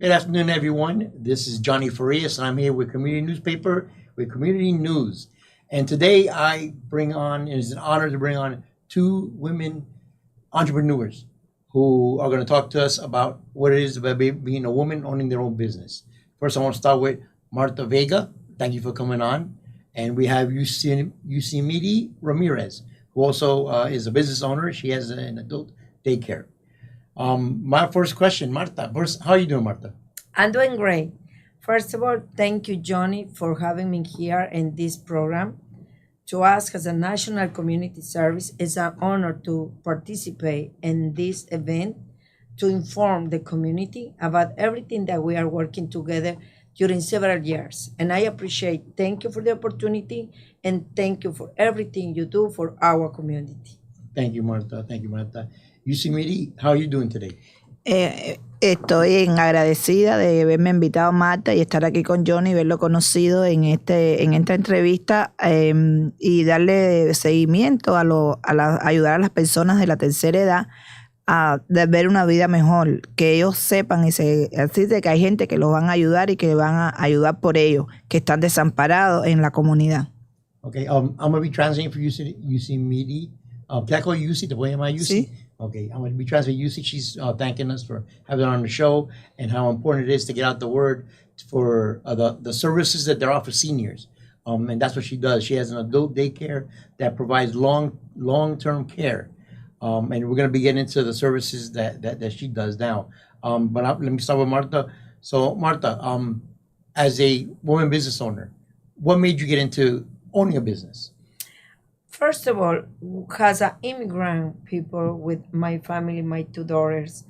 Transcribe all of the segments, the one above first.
Good afternoon, everyone. This is Johnny Farias, and I'm here with Community Newspaper, with Community News. And today it is an honor to bring on two women entrepreneurs who are going to talk to us about what it is about being a woman owning their own business. First, I want to start with Marta Vega. Thank you for coming on. And we have Yusimiry Ramirez, who also is a business owner. She has an adult daycare. My first question, Marta. First, how are you doing, Marta? I'm doing great. First of all, thank you, Johnny, for having me here in this program. To us as a national community service, it's an honor to participate in this event to inform the community about everything that we are working together during several years. And I thank you for the opportunity and thank you for everything you do for our community. Thank you, Marta. Thank you, Marta. Yusimiry, how are you doing today? Estoy agradecida de haberme invitado Marta y estar aquí con Johnny y verlo conocido en esta entrevista y darle seguimiento ayudar a las personas de la tercera edad a ver una vida mejor, que ellos sepan así de que hay gente que los van a ayudar y que van a ayudar por ellos, que están desamparados en la comunidad. Okay, I'm going to be translating for Yusimiry. Can I call you Yusi? ¿Te puedo llamar Yusi? Sí. Okay, I'm going to be translating Yusi. She's thanking us for having her on the show and how important it is to get out the word for the services that they offer seniors. And that's what she does. She has an adult daycare that provides long-term care. And we're going to be getting into the services that she does now. Let me start with Marta. So, Marta, as a woman business owner, what made you get into owning a business? First of all, as an immigrant people with my family, my two daughters,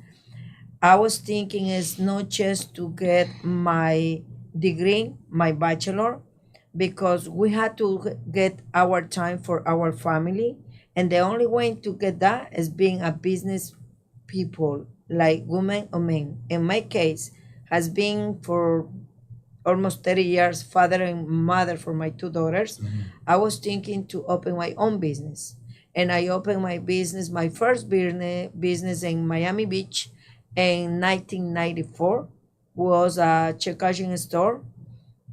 I was thinking it's not just to get my degree, my bachelor, because we had to get our time for our family. And the only way to get that is being a business people, like women or men. In my case, has been for almost 30 years, father and mother for my two daughters. Mm-hmm. I was thinking to open my own business. And I opened my first business in Miami Beach in 1994, was a check cashing store,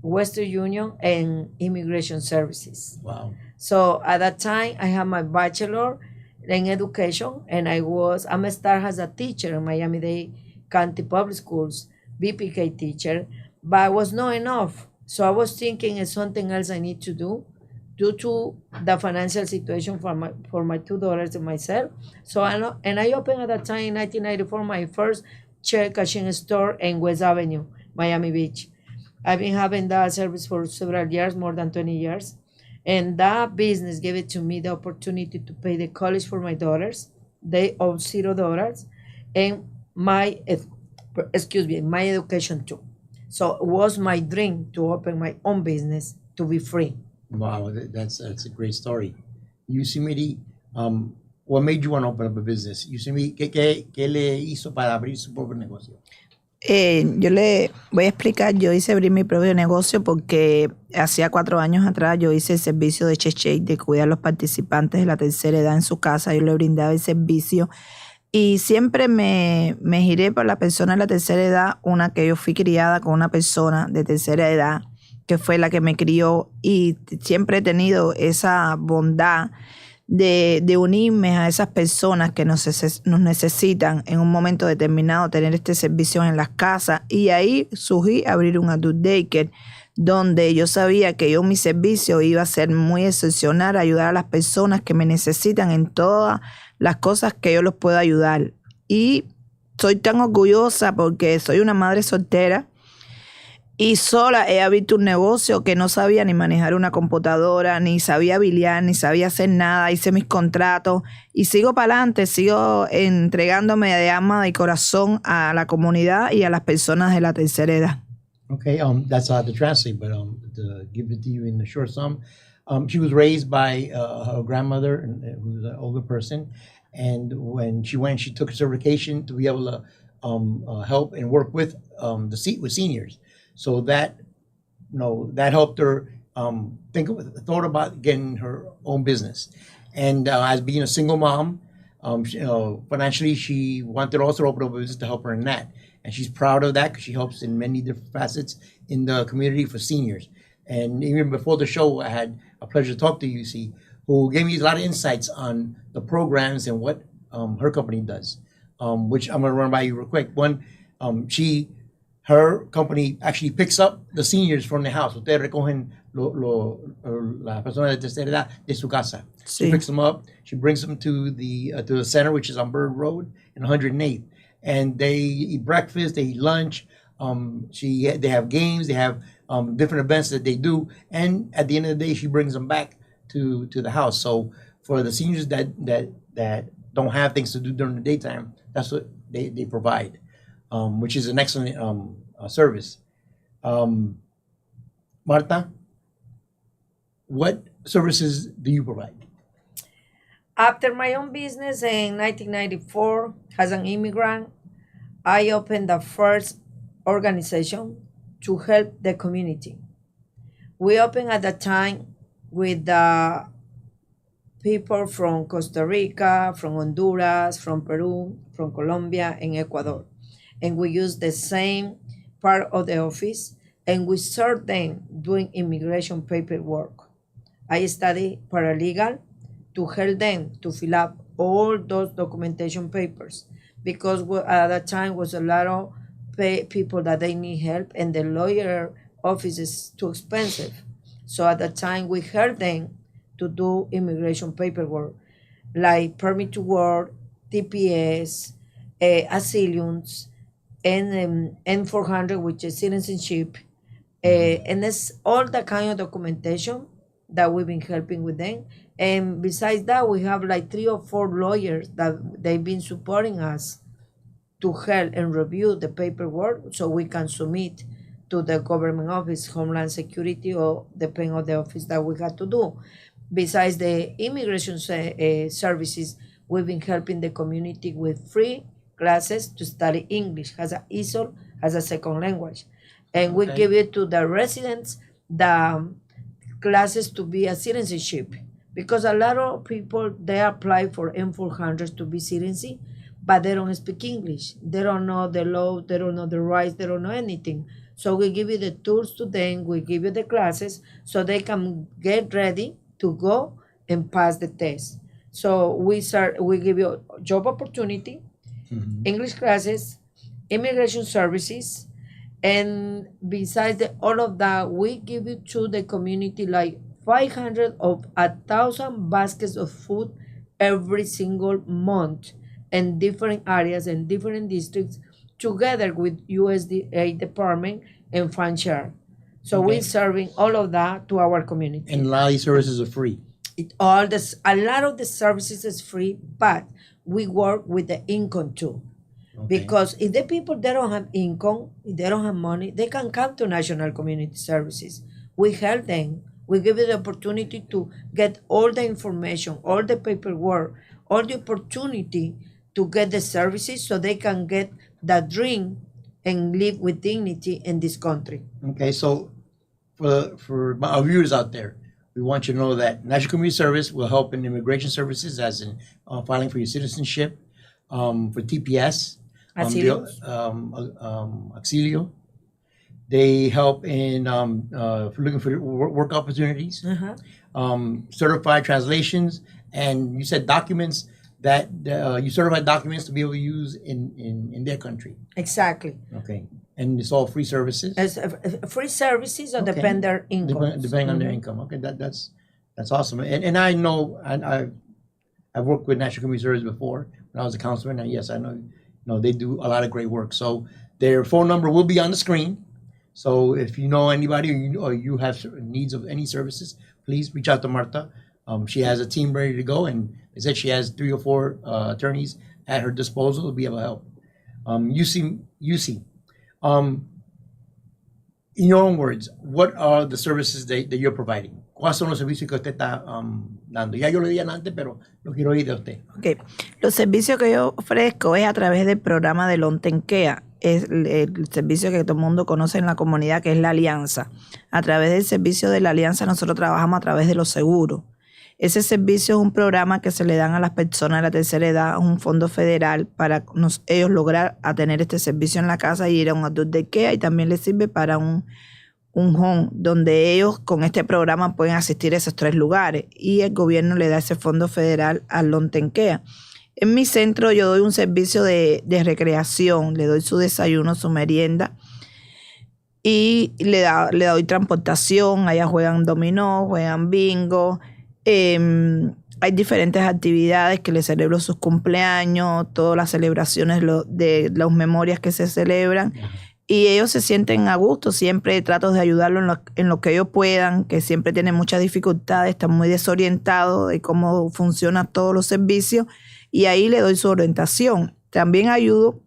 Western Union, and immigration services. Wow. So at that time, I had my bachelor in education, and I'm a star as a teacher in Miami-Dade County Public Schools, BPK teacher, but I was not enough. So I was thinking it's something else I need to do due to the financial situation for my two daughters and myself. So I opened at that time in 1994 my first check cashing store in West Avenue, Miami Beach. I've been having that service for several years, more than 20 years. And that business gave it to me the opportunity to pay the college for my daughters. They owe $0, and my education too. So it was my dream to open my own business to be free. Wow, that's a great story. Yusimiry, what made you want to open up a business? Yusimiry, ¿qué le hizo para abrir su propio negocio? Yo le voy a explicar, yo hice abrir mi propio negocio porque hacía 4 años atrás yo hice el servicio de Cheche, de cuidar a los participantes de la tercera edad en su casa. Yo le brindaba el servicio y siempre me giré por la persona de la tercera edad, una que yo fui criada con una persona de tercera edad que fue la que me crió, y siempre he tenido esa bondad de unirme a esas personas que nos necesitan en un momento determinado, tener este servicio en las casas. Y ahí surgí abrir un adult daycare, donde yo sabía que mi servicio iba a ser muy excepcional, ayudar a las personas que me necesitan en todas las cosas que yo los puedo ayudar. Y soy tan orgullosa porque soy una madre soltera y sola he abierto un negocio que no sabía ni manejar una computadora, ni sabía biliar, ni sabía hacer nada. Hice mis contratos y sigo para adelante, sigo entregándome de alma y corazón a la comunidad y a las personas de la tercera edad. Okay, that's hard to translate, but to give it to you in the short sum, she was raised by her grandmother, who's an older person, and when she took a certification to be able to help and work with with seniors. So that helped her thought about getting her own business. And as being a single mom, Financially, she wanted to also open up a business to help her in that. And she's proud of that because she helps in many different facets in the community for seniors. And even before the show, I had a pleasure to talk to UC, who gave me a lot of insights on the programs and what her company does, which I'm going to run by you real quick. One, her company actually picks up the seniors from the house. Ustedes recogen las personas de tercera edad de su casa. She Sí. picks them up. She brings them to the center, which is on Bird Road and 108th. And they eat breakfast, they eat lunch. They have games, they have different events that they do. And at the end of the day, she brings them back to the house. So for the seniors that don't have things to do during the daytime, that's what they provide, which is an excellent service. Marta, what services do you provide? After my own business in 1994, as an immigrant, I opened the first organization to help the community. We opened at the time with the people from Costa Rica, from Honduras, from Peru, from Colombia, and Ecuador. And we used the same part of the office, and we served them doing immigration paperwork. I studied paralegal to help them to fill up all those documentation papers, because at that time was a lot of people that they need help, and the lawyer office is too expensive. So at that time we helped them to do immigration paperwork, like permit to work, TPS, asylums, and N400, which is citizenship, and it's all the kind of documentation that we've been helping with them. And besides that, we have like 3 or 4 lawyers that they've been supporting us to help and review the paperwork so we can submit to the government office, Homeland Security, or depending on the office that we had to do. Besides the immigration services, we've been helping the community with free classes to study English as an ESOL, as a second language. And we give it to the residents, the classes to be a citizenship. Because a lot of people, they apply for M400 to be citizen, but they don't speak English. They don't know the law, they don't know the rights, they don't know anything. So we give you the tools to them, we give you the classes so they can get ready to go and pass the test. So we give you job opportunity, English classes, immigration services, and besides all of that, we give it to the community like 500 of 1,000 baskets of food every single month in different areas and different districts, together with USDA department and fund share. So we're serving all of that to our community. And a lot of these services are free. A lot of the services is free, but we work with the income too. Because if the people, they don't have income, if they don't have money, they can come to National Community Services. We help them. We give you the opportunity to get all the information, all the paperwork, all the opportunity to get the services so they can get that dream and live with dignity in this country. Okay, so for our viewers out there, we want you to know that National Community Service will help in immigration services, as in filing for your citizenship, for TPS, Auxilio. They help in looking for work opportunities, certified translations, and you said documents that you certify documents to be able to use in their country. Exactly. Okay, and it's all free services. As free services or depend their income. Depending on their income. Okay, that's awesome. And I know I've worked with National Community Service before when I was a councilman, and yes, I know they do a lot of great work. So their phone number will be on the screen. So if you know anybody or you have needs of any services, please reach out to Marta. She has a team ready to go, and they said she has 3 or 4 attorneys at her disposal to be able to help. UC, in your own words, what are the services that you're providing? ¿Cuáles son los servicios que usted está dando? Ya yo lo dije antes, pero lo quiero oír de usted. Okay. Los servicios que yo ofrezco es a través del programa de Lontenkea. Es el servicio que todo el mundo conoce en la comunidad, que es la Alianza. A través del servicio de la Alianza nosotros trabajamos a través de los seguros. Ese servicio es un programa que se le dan a las personas de la tercera edad, un fondo federal para ellos lograr a tener este servicio en la casa y ir a un adult daycare, y también les sirve para un home donde ellos con este programa pueden asistir a esos 3 lugares, y el gobierno le da ese fondo federal al long term care. En mi centro yo doy un servicio de recreación, le doy su desayuno, su merienda, y le doy transportación. Allá juegan dominó, juegan bingo, hay diferentes actividades que le celebro sus cumpleaños, todas las celebraciones de las memorias que se celebran, y ellos se sienten a gusto. Siempre trato de ayudarlos en lo que ellos puedan, que siempre tienen muchas dificultades, están muy desorientados de cómo funcionan todos los servicios, y ahí le doy su orientación. También ayudo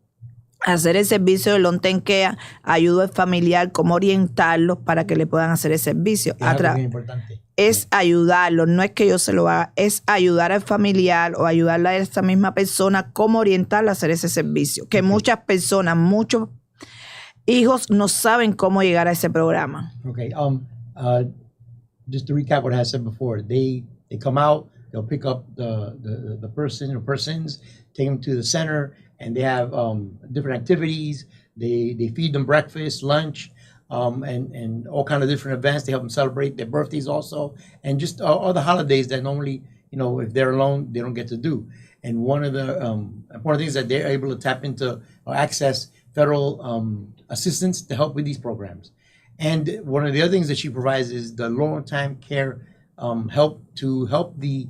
a hacer el servicio de long term care, ayudo al familiar, cómo orientarlos para que le puedan hacer el servicio. Es algo bien importante. Es ayudarlos, no es que yo se lo haga, es ayudar al familiar o ayudarle a esa misma persona, cómo orientarla a hacer ese servicio. Que muchas personas, muchos hijos no saben cómo llegar a ese programa. Okay. Just to recap what I said before, they come out, they'll pick up the person or persons, take them to the center, and they have different activities. They feed them breakfast, lunch, and all kind of different events. They help them celebrate their birthdays also, and just all the holidays that normally, if they're alone, they don't get to do. And one of the important things that they're able to tap into or access federal assistance to help with these programs. And one of the other things that she provides is the long-time care help the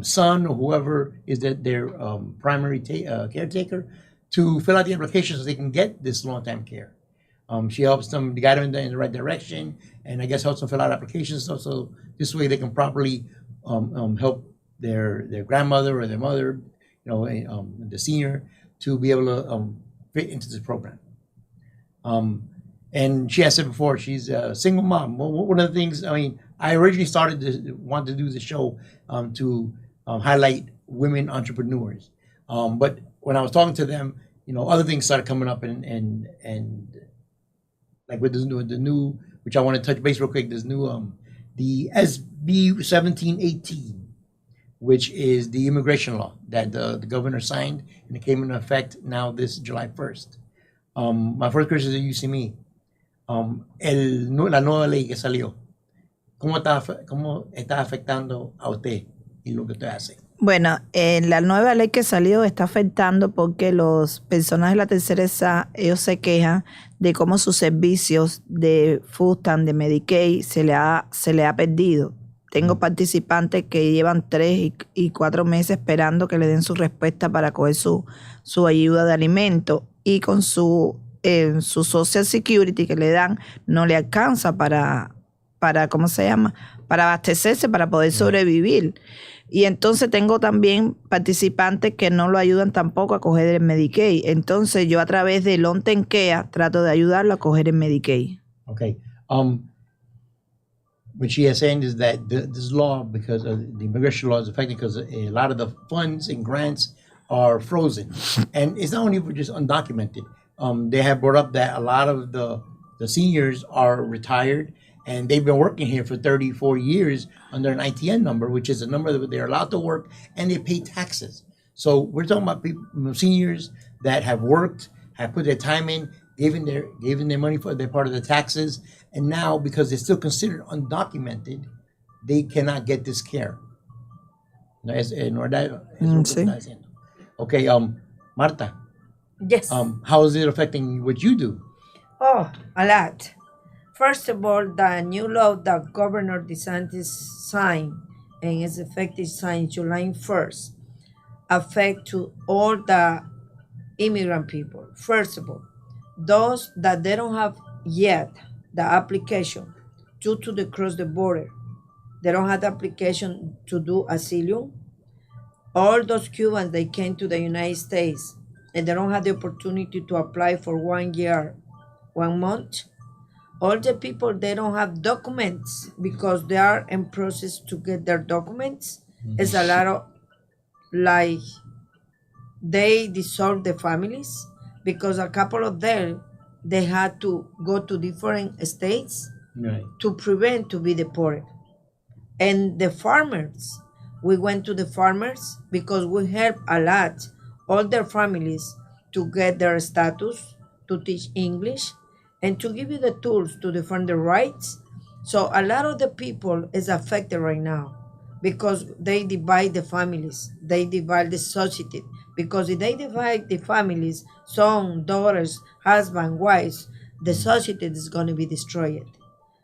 son or whoever is their primary caretaker to fill out the application so they can get this long-time care. She helps them, guide them in the right direction, and I guess helps them fill out applications so this way they can properly help their grandmother or their mother, the senior, to be able to fit into this program. And she has said before, she's a single mom. One of the things, I originally wanted to do the show to highlight women entrepreneurs. But when I was talking to them, other things started coming up, and like with the new, which I want to touch base real quick, this new, the SB 1718, which is the immigration law that the governor signed, and it came into effect now this July 1st. My first question is Yusimiry. La nueva ley que salió, ¿cómo está afectando a usted y lo que usted hace? Bueno, la nueva ley que salió está afectando porque los personas de la tercera edad, ellos se quejan de cómo sus servicios de food stamp, de Medicaid, se le ha perdido. Tengo participantes que llevan 3 y 4 meses esperando que le den su respuesta para coger su ayuda de alimento, y con su Social Security que le dan no le alcanza para ¿cómo se llama? Para abastecerse, para poder sobrevivir. Y entonces tengo también participantes que no lo ayudan tampoco a coger el Medicaid. Entonces yo a través de long term care trato de ayudarlo a coger el Medicaid. Okay. What she is saying is that this law, because of the immigration law, is affecting because a lot of the funds and grants are frozen. And it's not only for just undocumented. They have brought up that a lot of the seniors are retired, and they've been working here for 34 years under an ITN number, which is a number that they're allowed to work, and they pay taxes. So we're talking about people, seniors that have worked, have put their time in, given their money for their part of the taxes, and now because they're still considered undocumented, they cannot get this care. Sí. Okay, Marta. Yes. How is it affecting what you do? Oh, a lot. First of all, the new law that Governor DeSantis signed and is effective signed July 1st affect to all the immigrant people. First of all, those that they don't have yet the application due to the cross the border, they don't have the application to do asylum. All those Cubans, they came to the United States and they don't have the opportunity to apply for 1 year, 1 month. All the people, they don't have documents because they are in process to get their documents. It's a lot of, like, they dissolve the families because a couple of them, they had to go to different states Right. to prevent to be deported. And the farmers, We went to the farmers because we help a lot all their families to get their status, to teach English, and to give you the tools to defend their rights. So a lot of the people is affected right now because they divide the families, they divide the society. Because if they divide the families, son, daughters, husband, wives, the society is going to be destroyed.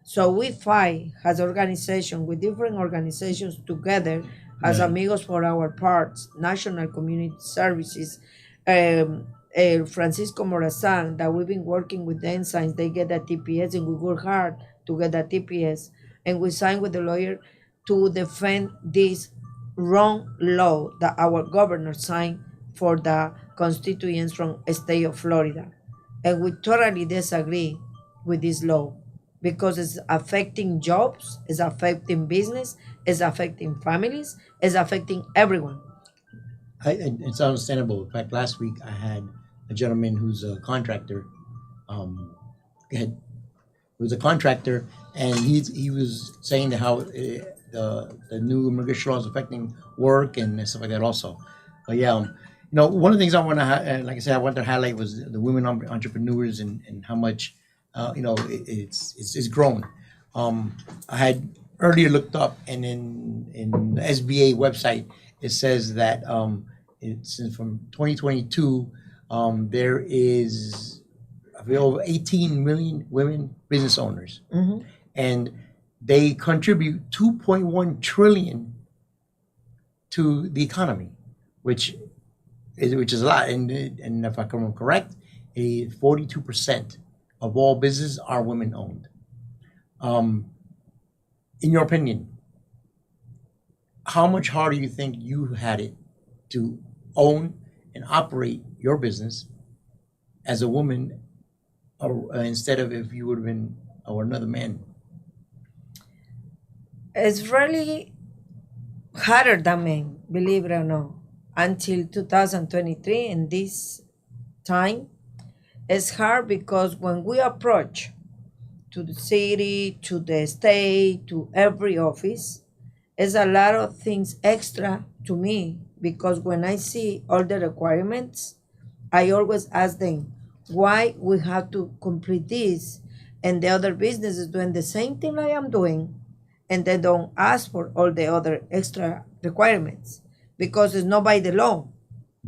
So we fight as organization with different organizations together as Right. Amigos for Our Parts, National Community Services, Francisco Morazan, that we've been working with the ensigns. They get that TPS and we work hard to get that TPS. And we sign with the lawyer to defend this wrong law that our governor signed for the constituents from state of Florida. And we totally disagree with this law because it's affecting jobs, it's affecting business, it's affecting families, it's affecting everyone. It's understandable. In fact, last week I had a gentleman who's a contractor. Had was a contractor, and he was saying how the new immigration law is affecting work and stuff like that also. But yeah, one of the things I want to, like I said, I wanted to highlight was the women entrepreneurs and how much, it's grown. I had earlier looked up, and in the SBA website, it says that it's from 2022, there is over 18 million women business owners, and they contribute 2.1 trillion to the economy, which is a lot. And if I'm correct, 42% of all businesses are women owned. In your opinion, how much harder you think you had it to own and operate your business as a woman, instead of if you would have been or another man? It's really harder than men, believe it or not. Until 2023, in this time, it's hard because when we approach to the city, to the state, to every office, it's a lot of things extra to me because when I see all the requirements, I always ask them why we have to complete this and the other businesses doing the same thing I am doing and they don't ask for all the other extra requirements because it's not by the law.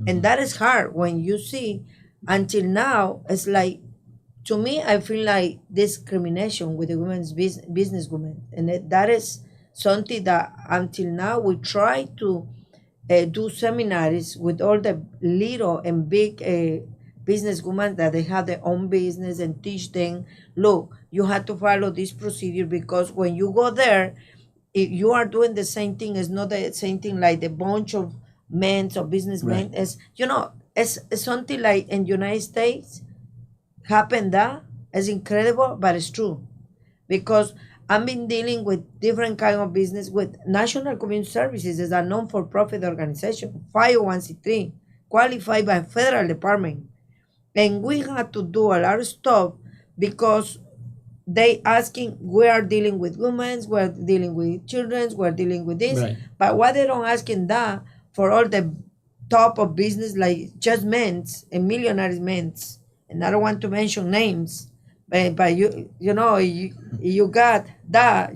And that is hard when you see until now, it's like, to me, I feel like discrimination with the women's business women. And that is something that until now we try to do seminars with all the little and big businesswomen that they have their own business and teach them, look, you have to follow this procedure because when you go there, if you are doing the same thing, it's not the same thing like the bunch of men or businessmen. Right. It's, it's something like in the United States happened that is incredible, but it's true. Because I've been dealing with different kind of business with National Community Services is a non-for-profit organization, 501c3, qualified by federal department. And we had to do a lot of stuff because they asking, we are dealing with women, we're dealing with children, we're dealing with this. Right. But why they don't asking that for all the top of business like just men's and millionaires men's? And I don't want to mention names, but you got that,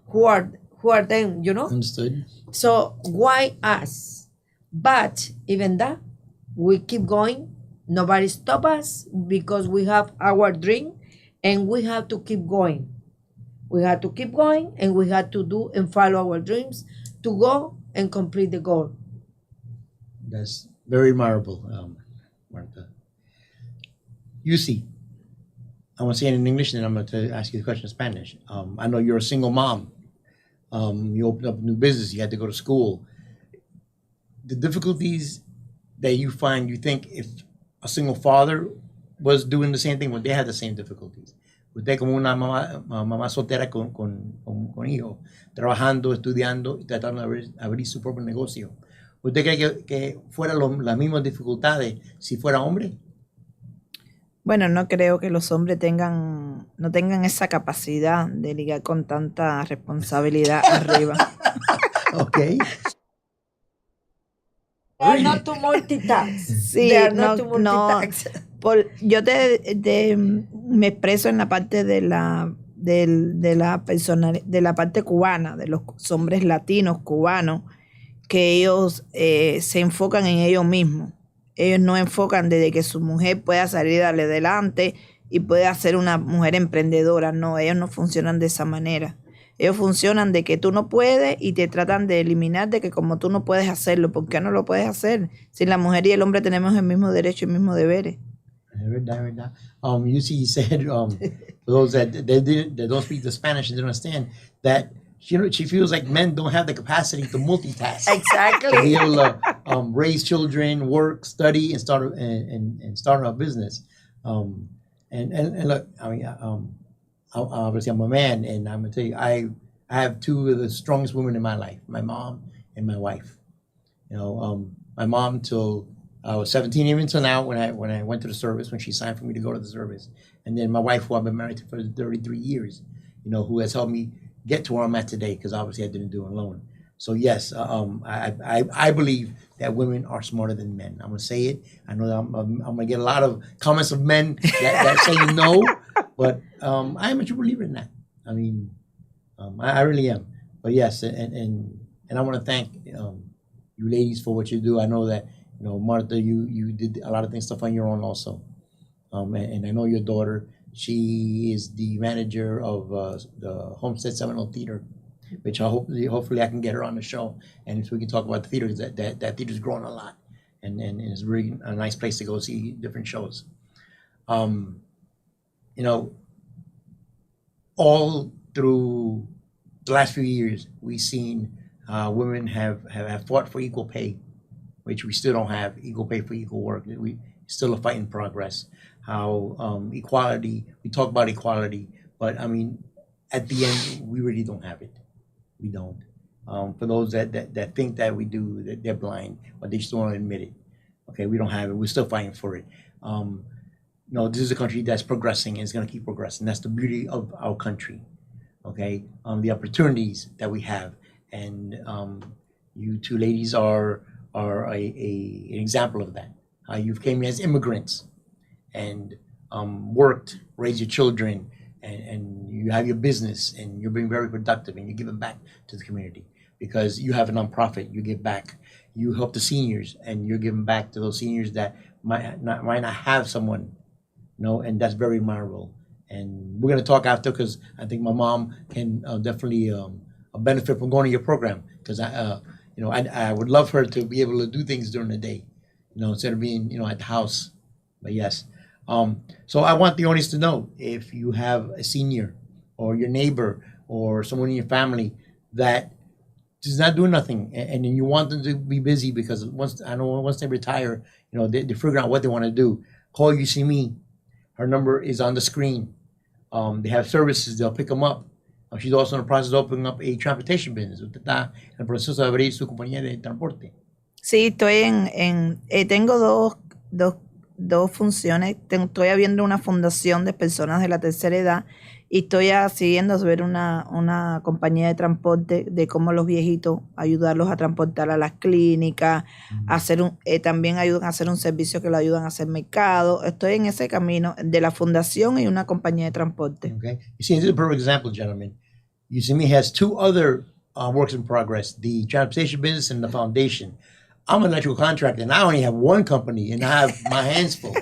who are them, Understood. So why us? But even that, we keep going. Nobody stop us because we have our dream and we have to keep going. We have to keep going and we have to do and follow our dreams to go and complete the goal. That's very admirable, Martha. Yusi, I want to say it in English, and then I'm going to ask you the question in Spanish. I know you're a single mom. You opened up a new business. You had to go to school. The difficulties that you find, you think if a single father was doing the same thing, would they have the same difficulties? Usted como una mamá soltera con hijo, trabajando, estudiando y tratando de abrir su propio negocio. ¿Usted cree que fueran las mismas dificultades si fuera hombre? Bueno, no creo que los hombres no tengan esa capacidad de lidiar con tanta responsabilidad arriba. Okay. They are not to multitask. Sí, They are not to no, multitask. yo me expreso en la parte de la de la parte cubana, de los hombres latinos cubanos, que ellos se enfocan en ellos mismos. Ellos no enfocan desde que su mujer pueda salir adelante y pueda ser una mujer emprendedora. No, ellos no funcionan de esa manera. Ellos funcionan de que tú no puedes y te tratan de eliminar de que como tú no puedes hacerlo, ¿por qué no lo puedes hacer? Si la mujer y el hombre tenemos el mismo derecho y el mismo deberes. Verdad. You see, you said, for those that don't speak the Spanish and don't understand, that she feels like men don't have the capacity to multitask. To be Exactly. able to raise children, work, study, and start a business. And look, I mean, obviously I'm a man, and I'm gonna tell you, I have two of the strongest women in my life: my mom and my wife. My mom till I was 17, even till now when I went to the service, when she signed for me to go to the service, and then my wife, who I've been married to for 33 years, who has helped me get to where I'm at today, because obviously I didn't do it alone. So yes, I believe that women are smarter than men. I'm gonna say it. I know that I'm gonna get a lot of comments of men that say no, but I am a true believer in that. I mean, I really am. But yes, and I want to thank you ladies for what you do. I know that Martha, you did a lot of stuff on your own also. And I know your daughter. She is the manager of the Homestead Seminole Theater, which hopefully I can get her on the show, and so we can talk about the theater, because that theater's growing a lot, and it's really a nice place to go see different shows. All through the last few years, we've seen women have fought for equal pay, which we still don't have equal pay for equal work. We still a fight in progress. How equality, we talk about equality, but I mean, at the end, we really don't have it. We don't. For those that think that we do, that they're blind, but they just don't want to admit it. Okay, we don't have it. We're still fighting for it. This is a country that's progressing and it's going to keep progressing. That's the beauty of our country. Okay, the opportunities that we have, and you two ladies are an example of that. You've came as immigrants and worked, raised your children, and you have your business, and you're being very productive, and you're giving back to the community because you have a nonprofit. You give back. You help the seniors, and you're giving back to those seniors that might not have someone, and that's very admirable. And we're gonna talk after, because I think my mom can definitely benefit from going to your program, because I would love her to be able to do things during the day, instead of being at the house. But yes. So I want the audience to know, if you have a senior or your neighbor or someone in your family that is not doing nothing, and you want them to be busy, because once they retire, they figure out what they want to do. Call Yusimiry. Her number is on the screen. They have services. They'll pick them up. She's also in the process of opening up a transportation business. Usted está en el proceso de abrir su compañía de transporte. Sí, estoy tengo dos funciones. Estoy abriendo una fundación de personas de la tercera edad y estoy siguiendo a ver una compañía de transporte de cómo los viejitos, ayudarlos a transportar a las clínicas, también ayudan a hacer un servicio que lo ayudan a hacer mercado. Estoy en ese camino de la fundación y una compañía de transporte. Okay. You see, this is a perfect example, gentlemen. Yusimiry has two other works in progress: the transportation business and the foundation. I'm an electrical contractor, and I only have one company, and I have my hands full.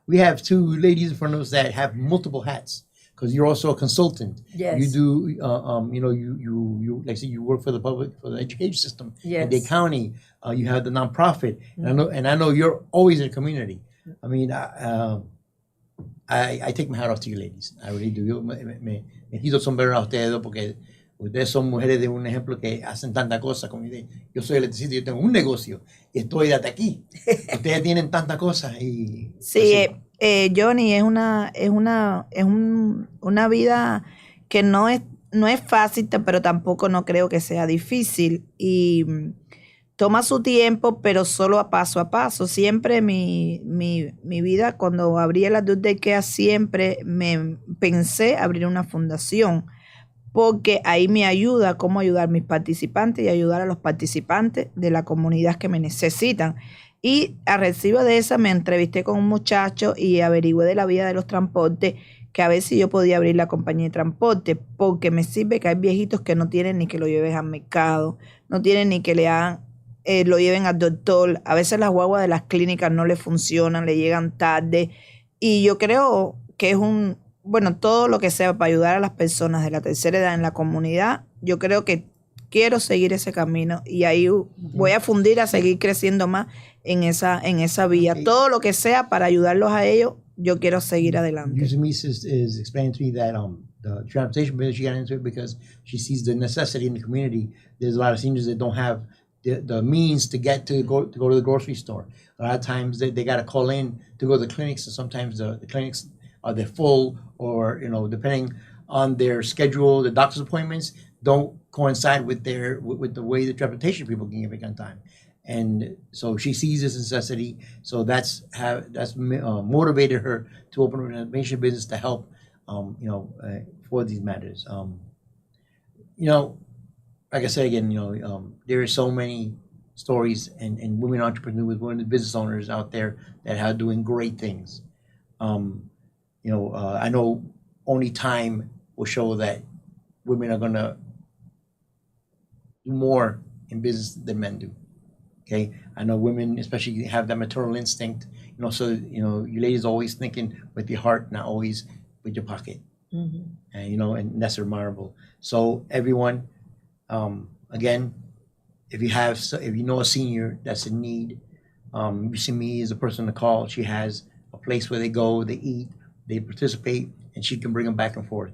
We have two ladies in front of us that have multiple hats, because you're also a consultant. Yes. You do, you like I said, you work for the education system in Dade County. You have the nonprofit, and I know you're always in the community. I mean, I take my hat off to you ladies. I really do. Yo me quito el sombrero a ustedes, porque ustedes son mujeres de un ejemplo que hacen tanta cosa. Como yo soy electricista, yo tengo un negocio y estoy hasta aquí. Ustedes tienen tantas cosas y sí, Johnny, es una vida que no es fácil, pero tampoco no creo que sea difícil, y toma su tiempo, pero solo a paso. Siempre mi vida, cuando abrí el Adult Daycare, siempre me pensé abrir una fundación, porque ahí me ayuda cómo ayudar a mis participantes y ayudar a los participantes de la comunidad que me necesitan. Y a recibo de esa me entrevisté con un muchacho y averigüé de la vida de los transportes, que a ver si yo podía abrir la compañía de transporte, porque me sirve que hay viejitos que no tienen ni que lo lleven al mercado, no tienen ni que le hagan, lo lleven al doctor. A veces las guaguas de las clínicas no le funcionan, le llegan tarde. Y yo creo que es todo lo que sea para ayudar a las personas de la tercera edad en la comunidad, yo creo que quiero seguir ese camino y ahí voy a fundir a seguir creciendo más en esa vía. Okay. Todo lo que sea para ayudarlos a ellos, yo quiero seguir adelante. Yusimiry is explaining to me that the transportation business, she got into it because she sees the necessity in the community. There's a lot of seniors that don't have the means to go to the grocery store. A lot of times they got to call in to go to the clinics, and sometimes the clinics are they're full, or depending on their schedule, the doctor's appointments don't coincide with with the way the transportation people can get on time. And so she sees this necessity. So that's motivated her to open a transportation business to help, for these matters. Like I said again, there are so many stories and women entrepreneurs, women business owners out there that are doing great things. I know only time will show that women are gonna do more in business than men do. Okay, I know women especially have that maternal instinct. So you ladies always thinking with your heart, not always with your pocket. Mm-hmm. And and that's admirable. So everyone, again, if you know a senior that's in need, Yusimiry is a person to call. She has a place where they go, they eat, they participate, and she can bring them back and forth.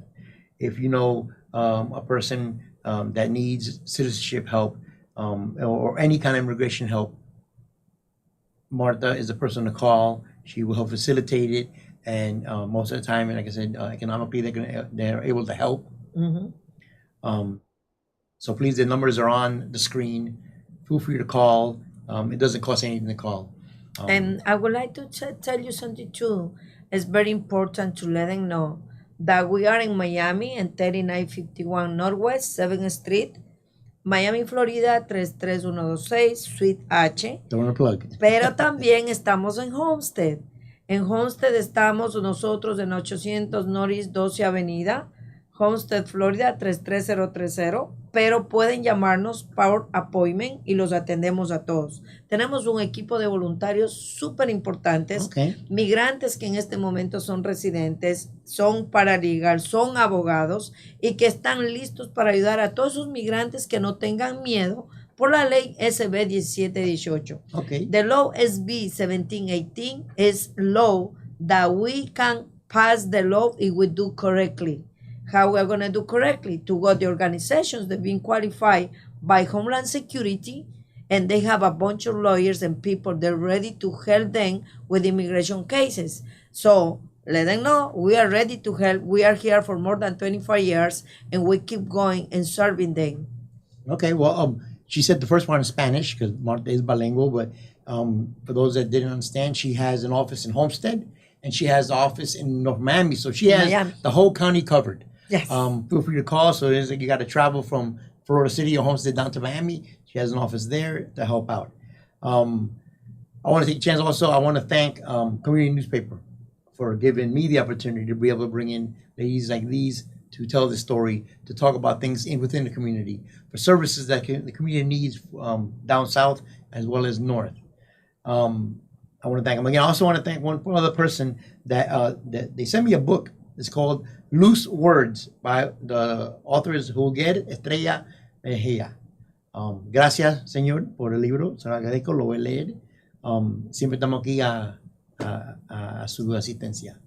If you know a person that needs citizenship help, or any kind of immigration help, Martha is the person to call. She will help facilitate it, and most of the time, and like I said, economically they're able to help. Mm-hmm. So please, the numbers are on the screen. Feel free to call. It doesn't cost anything to call. And I would like to tell you something too. It's very important to let them know that we are in Miami and 3951 Northwest 7th Street, Miami, Florida 33126, Suite H. Don't want to plug. Pero también estamos en Homestead. En Homestead estamos nosotros en 800 Norris 12 Avenida, Homestead, Florida 33030, pero pueden llamarnos por appointment y los atendemos a todos. Tenemos un equipo de voluntarios súper importantes, migrantes que en este momento son residentes, son paralegal, son abogados y que están listos para ayudar a todos esos migrantes que no tengan miedo por la ley SB 1718. The law SB 1718 is law that we can pass the law if we do correctly. How we're going to do correctly? To go to the organizations that have been qualified by Homeland Security, and they have a bunch of lawyers and people that are ready to help them with immigration cases. So let them know we are ready to help. We are here for more than 25 years, and we keep going and serving them. Okay, well, she said the first one in Spanish because Monte is bilingual, but for those that didn't understand, she has an office in Homestead, and she has an office in North Miami, so she has the whole county covered. Yes. Feel free to call. So it is like you got to travel from Florida City or Homestead down to Miami. She has an office there to help out. I want to take a chance also. I want to thank Community Newspaper for giving me the opportunity to be able to bring in ladies like these to tell the story, to talk about things within the community, for services that the community needs down south as well as north. I want to thank them again. I also want to thank one other person that they sent me a book. It's called Loose Words by the author is Juguer Estrella Mejia. Gracias, señor, por el libro. Se lo agradezco, lo voy a leer. Siempre estamos aquí a su asistencia.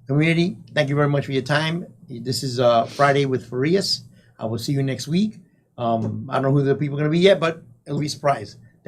Community, thank you very much for your time. This is Friday with Farias. I will see you next week. I don't know who the people are going to be yet, but it'll be a surprise.